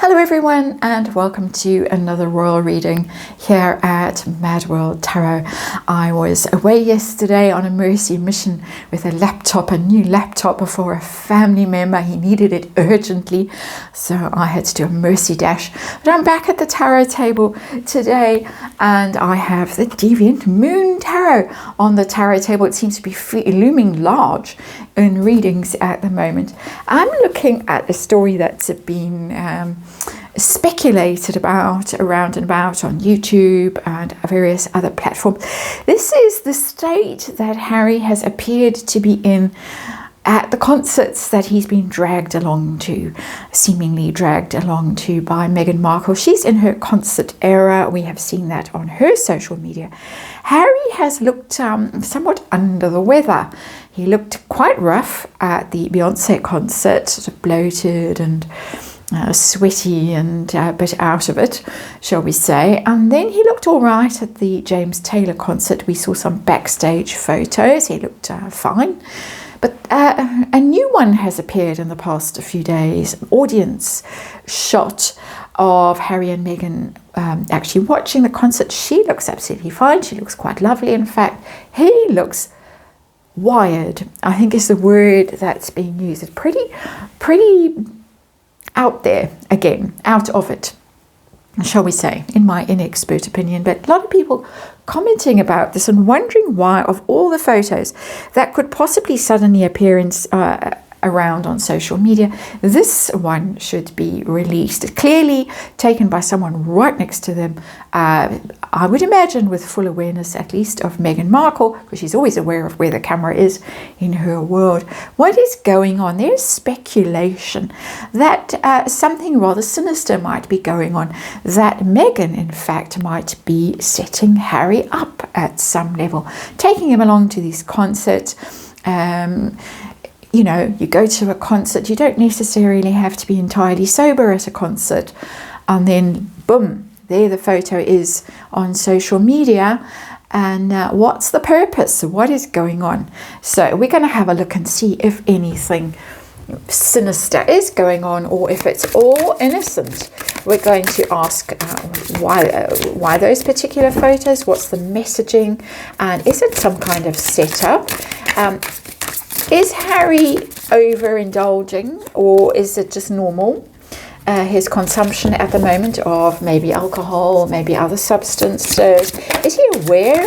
Hello everyone, and welcome to another royal reading here at MadWorldTarot. I was away yesterday on a mercy mission with a new laptop for a family member. He needed it urgently, so I had to do a mercy dash. But I'm back at the tarot table today, and I have the Deviant Moon Tarot on the tarot table. It seems to be looming large in readings at the moment. I'm looking at a story that's been speculated about around and about on YouTube and various other platforms. This is the state that Harry has appeared to be in at the concerts that he's been seemingly dragged along to by Meghan Markle. She's in her concert era. We have seen that on her social media. Harry has looked somewhat under the weather. He looked quite rough at the Beyonce concert, sort of bloated and sweaty and a bit out of it, shall we say. And then he looked all right at the James Taylor concert. We saw some backstage photos. He looked fine. But a new one has appeared in the past few days, an audience shot of Harry and Meghan actually watching the concert. She looks absolutely fine. She looks quite lovely. In fact, he looks wired, I think is the word that's being used. It's pretty out there again, out of it, shall we say, in my inexpert opinion. But a lot of people commenting about this and wondering why, of all the photos that could possibly suddenly appear around on social media, this one should be released. Clearly taken by someone right next to them, I would imagine with full awareness at least of Meghan Markle, because she's always aware of where the camera is in her world. What is going on? There's speculation that something rather sinister might be going on, that Meghan in fact might be setting Harry up at some level, taking him along to these concerts. You know, you go to a concert, you don't necessarily have to be entirely sober at a concert, and then boom, there the photo is on social media. And what's the purpose? What is going on? So we're going to have a look and see if anything sinister is going on, or if it's all innocent. We're going to ask why those particular photos, what's the messaging, and is it some kind of setup? Is Harry overindulging, or is it just normal? His consumption at the moment of maybe alcohol, maybe other substances. Is he aware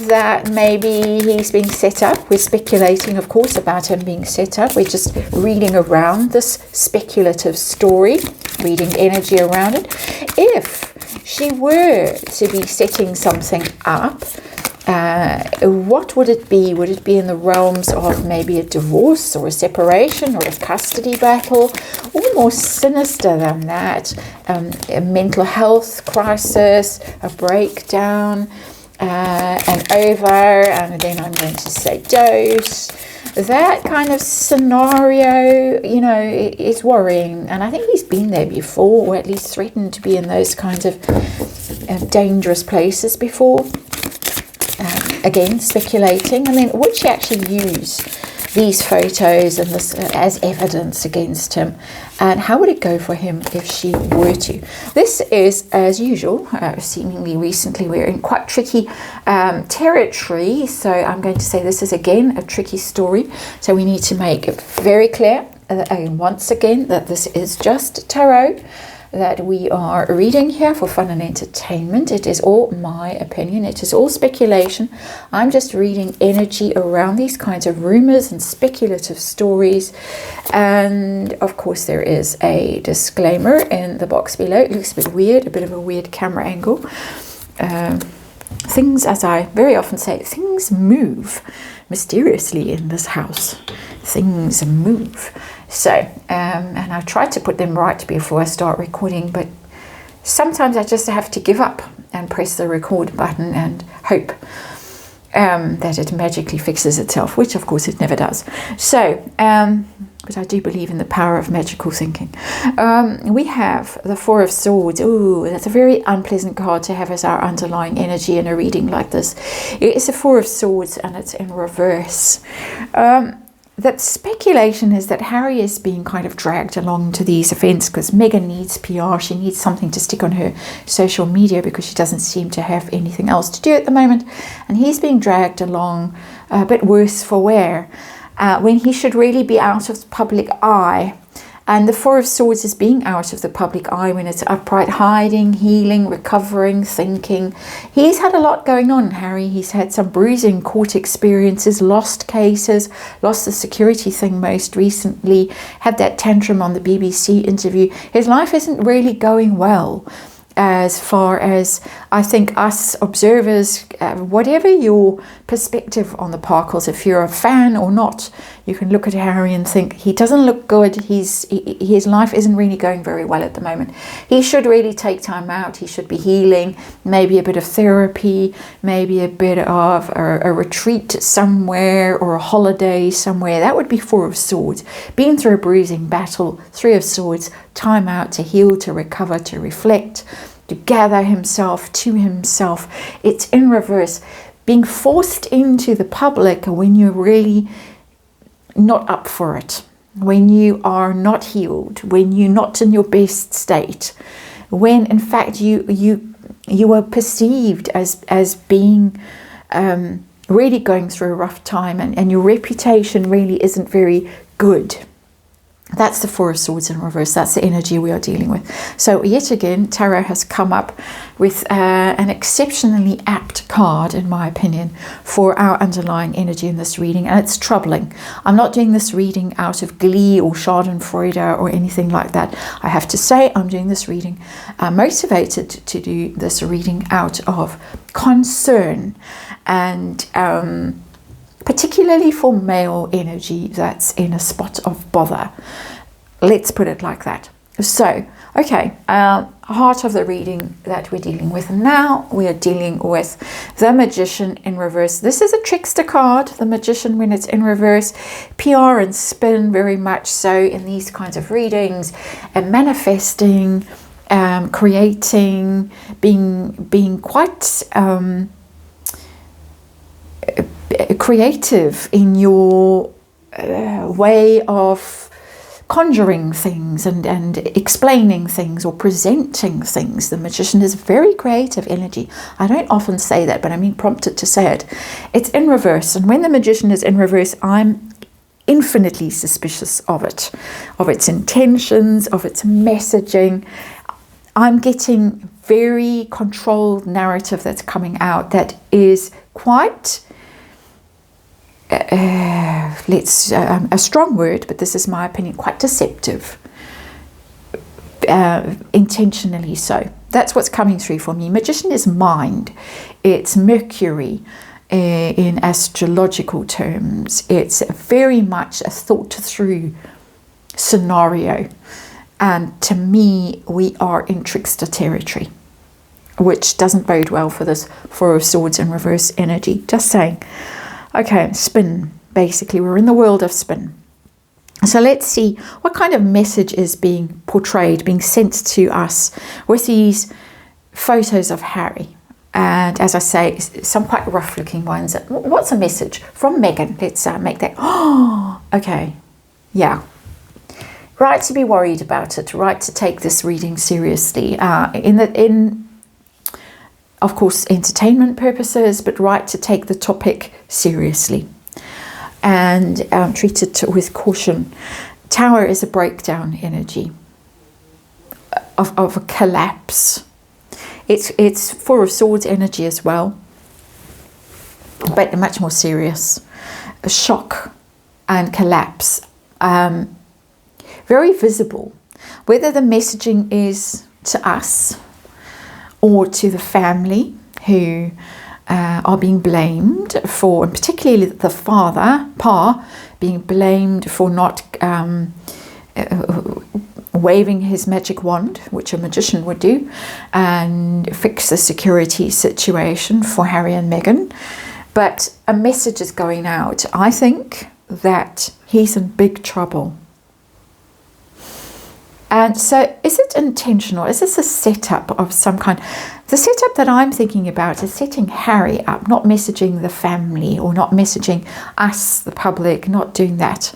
that maybe he's being set up? We're speculating, of course, about him being set up. We're just reading around this speculative story, reading energy around it. If she were to be setting something up, what would it be? Would it be in the realms of maybe a divorce or a separation or a custody battle, or more sinister than that, a mental health crisis, a breakdown, an and then I'm going to say dose? That kind of scenario, you know, is worrying, and I think he's been there before, or at least threatened to be in those kinds of dangerous places before. Again, speculating. I mean, would she actually use these photos and this as evidence against him? And how would it go for him if she were to? This is, as usual, seemingly recently, we're in quite tricky territory. So I'm going to say this is, again, a tricky story. So we need to make it very clear, once again, that this is just tarot, that we are reading here for fun and entertainment. It is all my opinion. It is all speculation. I'm just reading energy around these kinds of rumors and speculative stories. And of course, there is a disclaimer in the box below. It looks a bit weird, a bit of a weird camera angle. Things, as I very often say, things move mysteriously in this house. Things move. So, and I've tried to put them right before I start recording, but sometimes I just have to give up and press the record button and hope that it magically fixes itself, which of course it never does. So, but I do believe in the power of magical thinking. We have the Four of Swords. Ooh, that's a very unpleasant card to have as our underlying energy in a reading like this. It's a Four of Swords and it's in reverse. the speculation is that Harry is being kind of dragged along to these events because Meghan needs PR. She needs something to stick on her social media because she doesn't seem to have anything else to do at the moment. And he's being dragged along a bit worse for wear when he should really be out of the public eye. And the Four of Swords is being out of the public eye when it's upright, hiding, healing, recovering, thinking. He's had a lot going on, Harry. He's had some bruising court experiences, lost cases, lost the security thing most recently, had that tantrum on the BBC interview. His life isn't really going well. As far as I think us observers, whatever your perspective on the Parkles, if you're a fan or not, you can look at Harry and think he doesn't look good. His life isn't really going very well at the moment. He should really take time out. He should be healing, maybe a bit of therapy, maybe a bit of a retreat somewhere or a holiday somewhere. That would be Four of Swords. Been through a bruising battle, Three of Swords, time out to heal, to recover, to reflect, to gather himself to himself. It's in reverse. Being forced into the public when you're really not up for it, when you are not healed, when you're not in your best state, when in fact you are perceived as being really going through a rough time and your reputation really isn't very good. That's the Four of Swords in reverse. That's the energy we are dealing with. So yet again, Tarot has come up with an exceptionally apt card, in my opinion, for our underlying energy in this reading. And it's troubling. I'm not doing this reading out of glee or schadenfreude or anything like that. I have to say I'm doing this reading motivated to do this reading out of concern and particularly for male energy that's in a spot of bother. Let's put it like that. So, okay, heart of the reading that we're dealing with now, we are dealing with the Magician in reverse. This is a trickster card, the Magician when it's in reverse. PR and spin very much so in these kinds of readings, and manifesting, creating, being quite creative in your way of conjuring things and explaining things or presenting things. The Magician is very creative energy. I don't often say that, but I mean prompted to say it. It's in reverse, and when the Magician is in reverse, I'm infinitely suspicious of it, of its intentions, of its messaging. I'm getting very controlled narrative that's coming out that is quite a strong word, but this is my opinion, quite deceptive, intentionally so. That's what's coming through for me. Magician is mind. It's Mercury in astrological terms. It's very much a thought through scenario. And to me, we are in trickster territory, which doesn't bode well for this Four of Swords in reverse energy. Just saying. Okay, spin. Basically, we're in the world of spin. So let's see what kind of message is being portrayed, being sent to us with these photos of Harry. And as I say, some quite rough looking ones. What's a message from Meghan? Let's make that. Oh, okay. Yeah. Right to be worried about it. Right to take this reading seriously. In of course, entertainment purposes, but right to take the topic seriously and treat it with caution. Tower is a breakdown energy of a collapse. It's Four of Swords energy as well, but much more serious. A shock and collapse, very visible. Whether the messaging is to us or to the family who are being blamed for, and particularly the father, Pa, being blamed for not waving his magic wand, which a magician would do, and fix the security situation for Harry and Meghan. But a message is going out. I think that he's in big trouble. And so is it intentional? Is this a setup of some kind? The setup that I'm thinking about is setting Harry up, not messaging the family or not messaging us, the public, not doing that,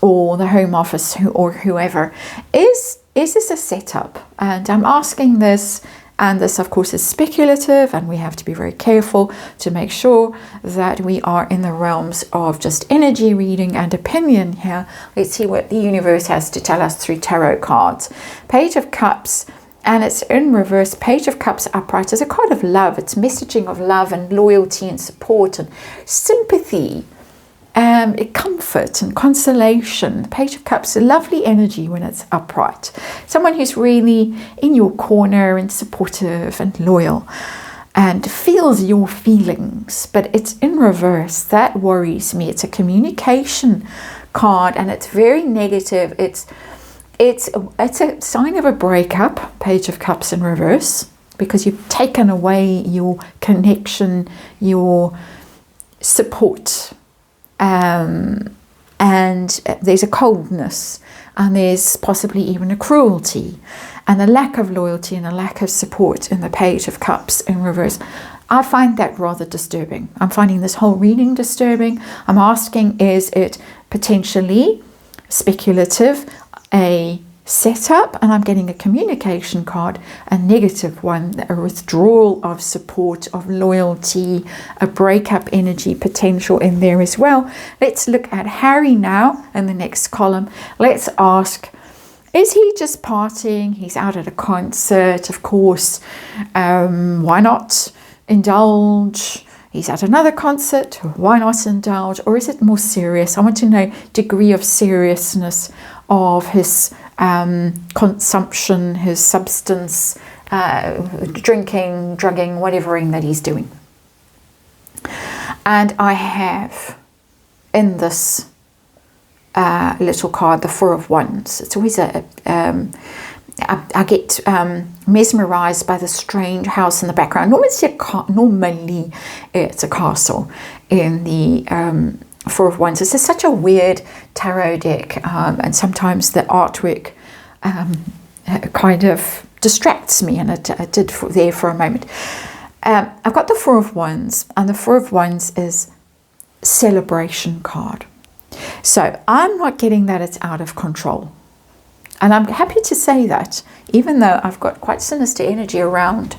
or the Home Office or whoever. Is this a setup? And I'm asking this, and this of course is speculative, and we have to be very careful to make sure that we are in the realms of just energy reading and opinion here. Let's see what the universe has to tell us through tarot cards. Page of Cups, and it's in reverse. Page of Cups upright is a card of love. It's messaging of love and loyalty and support and sympathy, comfort and consolation. The Page of Cups, a lovely energy when it's upright. Someone who's really in your corner and supportive and loyal and feels your feelings, but it's in reverse. That worries me. It's a communication card, and it's very negative. It's a sign of a breakup. Page of Cups in reverse, because you've taken away your connection, your support. And there's a coldness, and there's possibly even a cruelty, and a lack of loyalty and a lack of support in the Page of Cups in reverse. I find that rather disturbing. I'm finding this whole reading disturbing. I'm asking, is it potentially speculative, a setup? And I'm getting a communication card, a negative one, a withdrawal of support, of loyalty, a breakup energy potential in there as well. Let's look at Harry now in the next column. Let's ask, is he just partying? He's out at a concert, of course. Why not indulge? He's at another concert. Why not indulge? Or is it more serious? I want to know degree of seriousness of his consumption, his substance, drinking, drugging, whatevering that he's doing. And I have in this little card the Four of Wands. It's always I get mesmerized by the strange house in the background. Normally it's a castle in the Four of Wands. This is such a weird tarot deck, and sometimes the artwork kind of distracts me, and it did there for a moment. I've got the Four of Wands, and the Four of Wands is celebration card. So I'm not getting that it's out of control. And I'm happy to say that, even though I've got quite sinister energy around,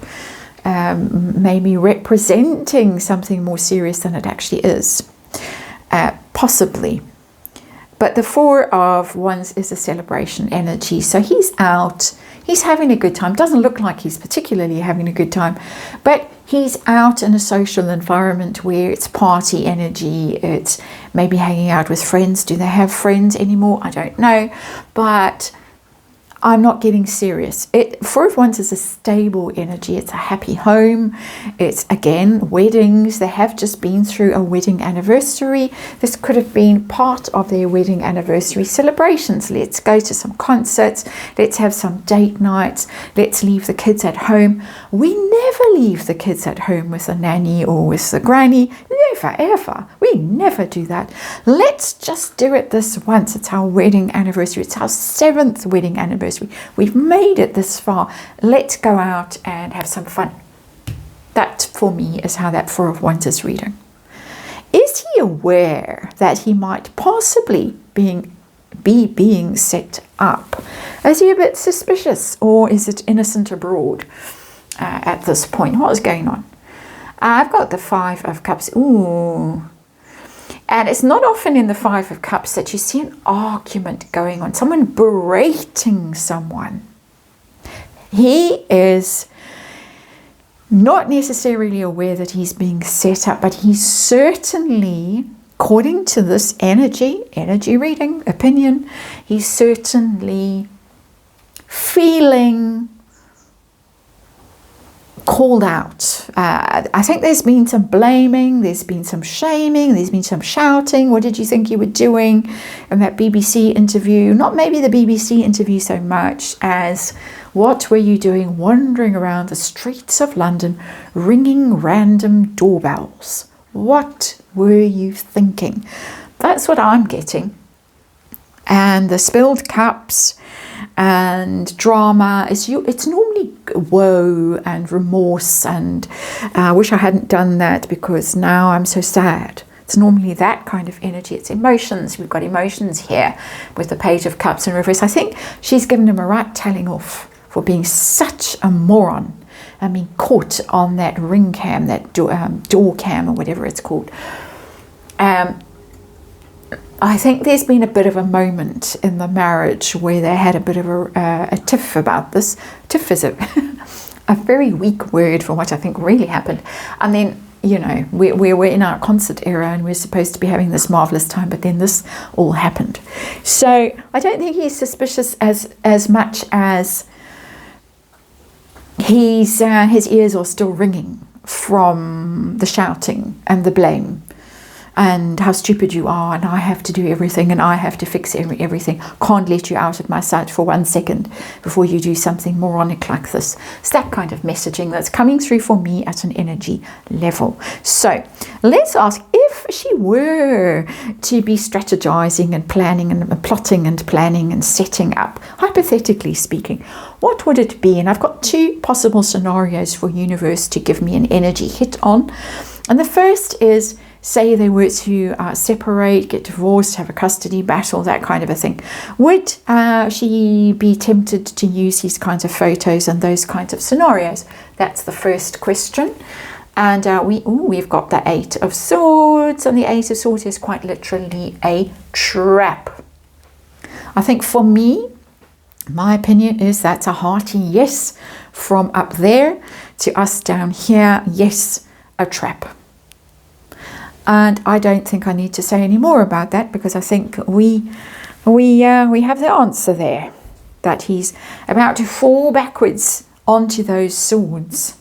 maybe representing something more serious than it actually is. Possibly. But the Four of Wands is a celebration energy. So he's out, he's having a good time. Doesn't look like he's particularly having a good time, but he's out in a social environment where it's party energy. It's maybe hanging out with friends. Do they have friends anymore? I don't know. But I'm not getting serious. Four of Wands is a stable energy. It's a happy home. It's, again, weddings. They have just been through a wedding anniversary. This could have been part of their wedding anniversary celebrations. Let's go to some concerts. Let's have some date nights. Let's leave the kids at home. We never leave the kids at home with the nanny or with the granny. Never, ever. We never do that. Let's just do it this once. It's our wedding anniversary. It's our 7th wedding anniversary. We've made it this far. Let's go out and have some fun. That, for me, is how that Four of Wands is reading. Is he aware that he might possibly be being set up? Is he a bit suspicious, or is it innocent abroad at this point? What is going on? I've got the Five of Cups. Ooh. And it's not often in the Five of Cups that you see an argument going on, someone berating someone. He is not necessarily aware that he's being set up, but he's certainly, according to this energy reading, opinion, he's certainly feeling called out. I think there's been some blaming, there's been some shaming, there's been some shouting. What did you think you were doing in that BBC interview? Not maybe the BBC interview so much as what were you doing wandering around the streets of London ringing random doorbells? What were you thinking? That's what I'm getting. And the spilled cups and drama. It's normally woe and remorse and I wish I hadn't done that because now I'm so sad. It's normally that kind of energy. It's emotions. We've got emotions here with the Page of Cups in reverse. I think she's given him a right telling off for being such a moron and being caught on that ring cam, that door cam or whatever it's called. I think there's been a bit of a moment in the marriage where they had a bit of a tiff about this. Tiff is a very weak word for what I think really happened. And then, you know, we're in our concert era and we're supposed to be having this marvelous time, but then this all happened. So I don't think he's suspicious as much as his ears are still ringing from the shouting and the blame and how stupid you are, and I have to do everything and I have to fix everything. Can't let you out of my sight for 1 second before you do something moronic like this. It's that kind of messaging that's coming through for me at an energy level. So let's ask, if she were to be strategizing and planning and plotting and planning and setting up, hypothetically speaking, what would it be? And I've got 2 possible scenarios for universe to give me an energy hit on. And the first is, say they were to separate, get divorced, have a custody battle, that kind of a thing. Would she be tempted to use these kinds of photos and those kinds of scenarios? That's the first question. And we've got the 8 of Swords, and the 8 of Swords is quite literally a trap. I think for me, my opinion is that's a hearty yes from up there to us down here. Yes, a trap. And I don't think I need to say any more about that, because I think we have the answer there, that he's about to fall backwards onto those swords.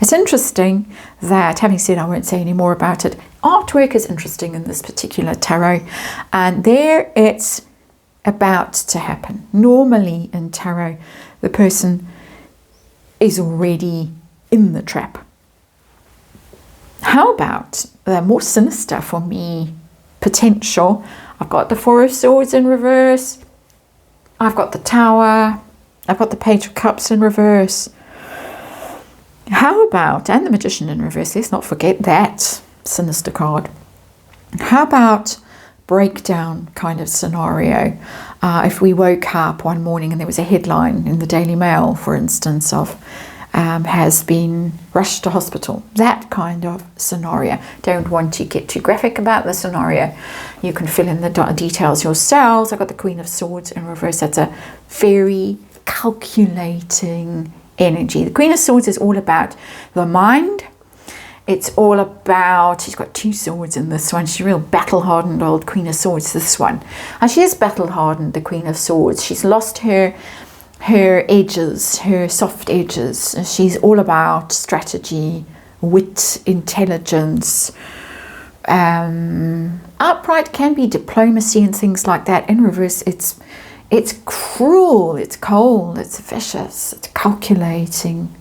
It's interesting that, having said I won't say any more about it, artwork is interesting in this particular tarot, and there it's about to happen. Normally in tarot, the person is already in the trap. How about the more sinister for me potential? I've got the 4 of Swords in reverse. I've got the Tower. I've got the Page of Cups in reverse. How about, and the Magician in reverse, let's not forget that sinister card. How about breakdown kind of scenario? If we woke up one morning and there was a headline in the Daily Mail, for instance, of has been rushed to hospital. That kind of scenario. Don't want to get too graphic about the scenario. You can fill in the details yourselves. I've got the Queen of Swords in reverse. That's a very calculating energy. The Queen of Swords is all about the mind. It's all about, she's got 2 swords in this one. She's a real battle-hardened old Queen of Swords, this one. And she is battle-hardened, the Queen of Swords. She's lost her edges, her soft edges. She's all about strategy, wit, intelligence. Upright can be diplomacy and things like that. In reverse, it's cruel, it's cold, it's vicious, it's calculating.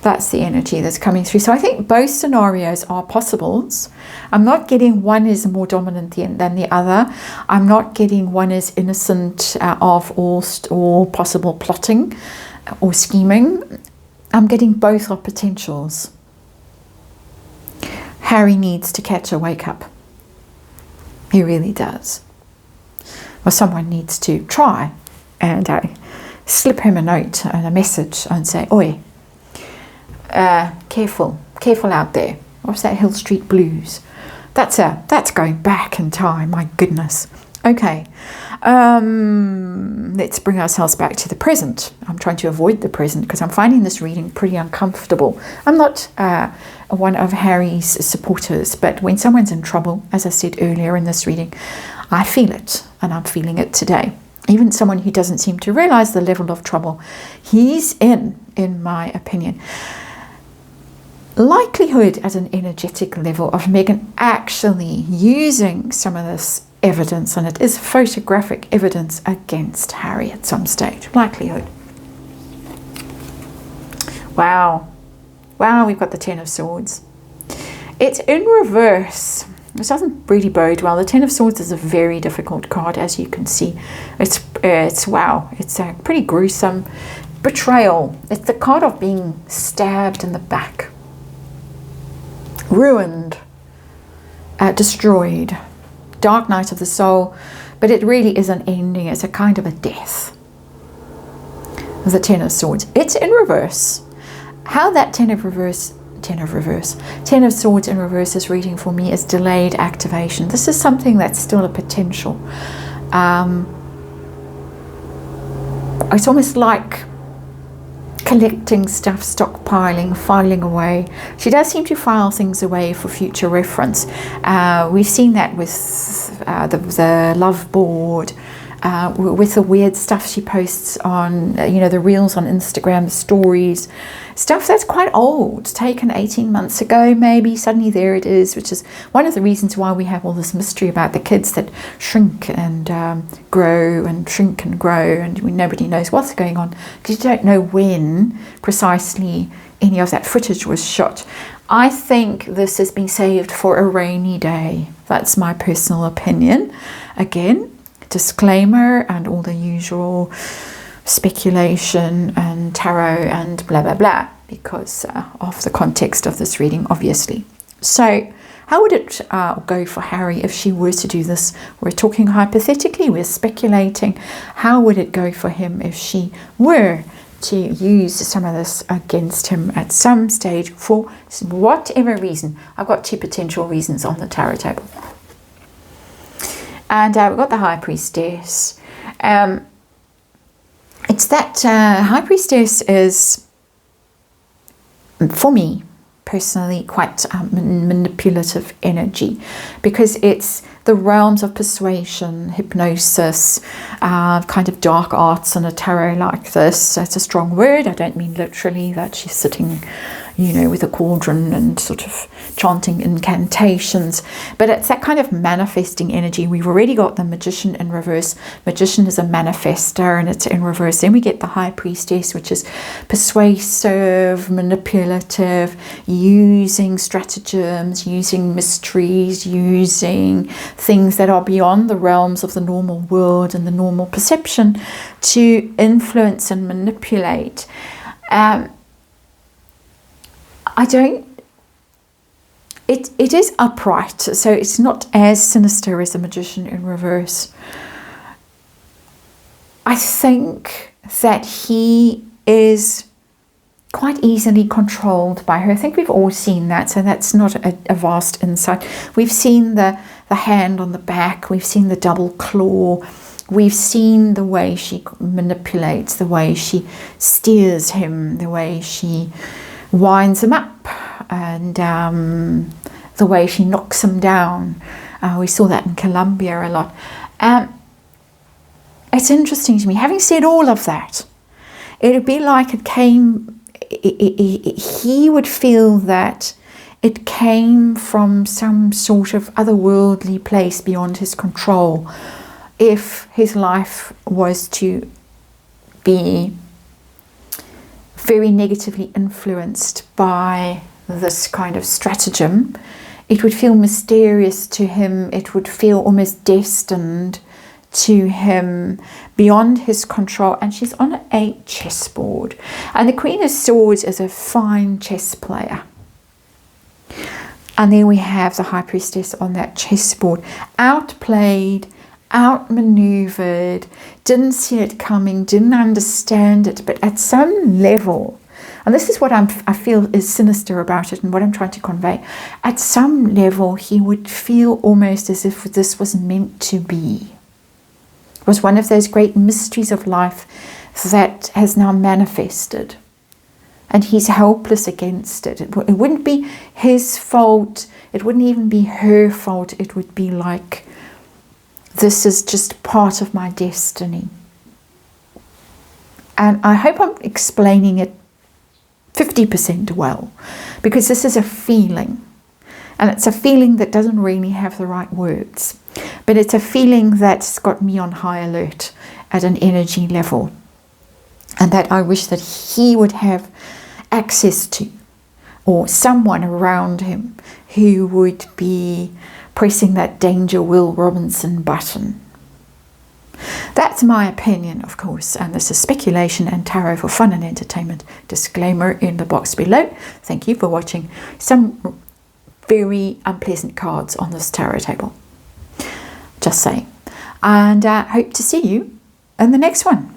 That's the energy that's coming through. So I think both scenarios are possibles. I'm not getting one is more dominant than the other. I'm not getting one is innocent of all possible plotting or scheming. I'm getting both are potentials. Harry needs to catch a wake up. He really does. Or someone needs to try and slip him a note and a message and say, oi, careful out there. What's that Hill Street Blues? That's going back in time. My goodness. Okay, let's bring ourselves back to the present. I'm trying to avoid the present because I'm finding this reading pretty uncomfortable. I'm not one of Harry's supporters, but when someone's in trouble, as I said earlier in this reading, I feel it, and I'm feeling it today. Even someone who doesn't seem to realize the level of trouble he's in my opinion. Likelihood at an energetic level of Megan actually using some of this evidence, and it is photographic evidence, against Harry at some stage. Likelihood. Wow, we've got the 10 of Swords. It's in reverse. This doesn't really bode well. The 10 of Swords is a very difficult card, as you can see. It's it's a pretty gruesome betrayal. It's the card of being stabbed in the back, ruined, destroyed, dark night of the soul, but it really is an ending. It's a kind of a death. The Ten of Swords. It's in reverse. How that Ten of Swords in reverse is reading for me is delayed activation. This is something that's still a potential. It's almost like collecting stuff, stockpiling, filing away. She does seem to file things away for future reference. We've seen that with the love board, with the weird stuff she posts on, the reels on Instagram, the stories, stuff that's quite old, taken 18 months ago maybe. Suddenly there it is, which is one of the reasons why we have all this mystery about the kids that shrink and grow and shrink and grow, and nobody knows what's going on because you don't know when precisely any of that footage was shot. I think this has been saved for a rainy day. That's my personal opinion. Again, disclaimer and all the usual speculation and tarot and blah blah blah, because of the context of this reading, obviously. So how would it go for Harry if she were to do this? We're talking hypothetically, we're speculating. How would it go for him if she were to use some of this against him at some stage for whatever reason? I've got two potential reasons on the tarot table. And we've got the High Priestess. It's that High Priestess is, for me personally, quite manipulative energy, because it's the realms of persuasion, hypnosis, kind of dark arts in a tarot like this. That's a strong word. I don't mean literally that she's sitting, with a cauldron and sort of chanting incantations, but it's that kind of manifesting energy. We've already got the Magician in reverse. Magician is a manifester and it's in reverse. Then we get the High Priestess, which is persuasive, manipulative, using stratagems, using mysteries, using things that are beyond the realms of the normal world and the normal perception to influence and manipulate. It is upright, so it's not as sinister as the Magician in reverse. I think that he is quite easily controlled by her. I think we've all seen that, so that's not a vast insight. We've seen the hand on the back, we've seen the double claw, we've seen the way she manipulates, the way she steers him, the way she winds him up, and the way she knocks him down. We saw that in Colombia a lot. It's interesting to me. Having said all of that, it would be like it came, he would feel that it came from some sort of otherworldly place beyond his control if his life was to be very negatively influenced by this kind of stratagem. It would feel mysterious to him. It would feel almost destined to him, beyond his control. And she's on a chessboard, and the Queen of Swords is a fine chess player. And then we have the High Priestess on that chessboard, outplayed, outmaneuvered, didn't see it coming, didn't understand it, but at some level, and this is what I feel is sinister about it and what I'm trying to convey, at some level he would feel almost as if this was meant to be. It was one of those great mysteries of life that has now manifested, and he's helpless against it. It wouldn't be his fault, it wouldn't even be her fault. It would be like, this is just part of my destiny. And I hope I'm explaining it 50% well, because this is a feeling, and it's a feeling that doesn't really have the right words, but it's a feeling that's got me on high alert at an energy level, and that I wish that he would have access to, or someone around him who would be pressing that danger Will Robinson button. That's my opinion, of course, and this is speculation and tarot for fun and entertainment. Disclaimer in the box below. Thank you for watching. Some very unpleasant cards on this tarot table. Just saying. And hope to see you in the next one.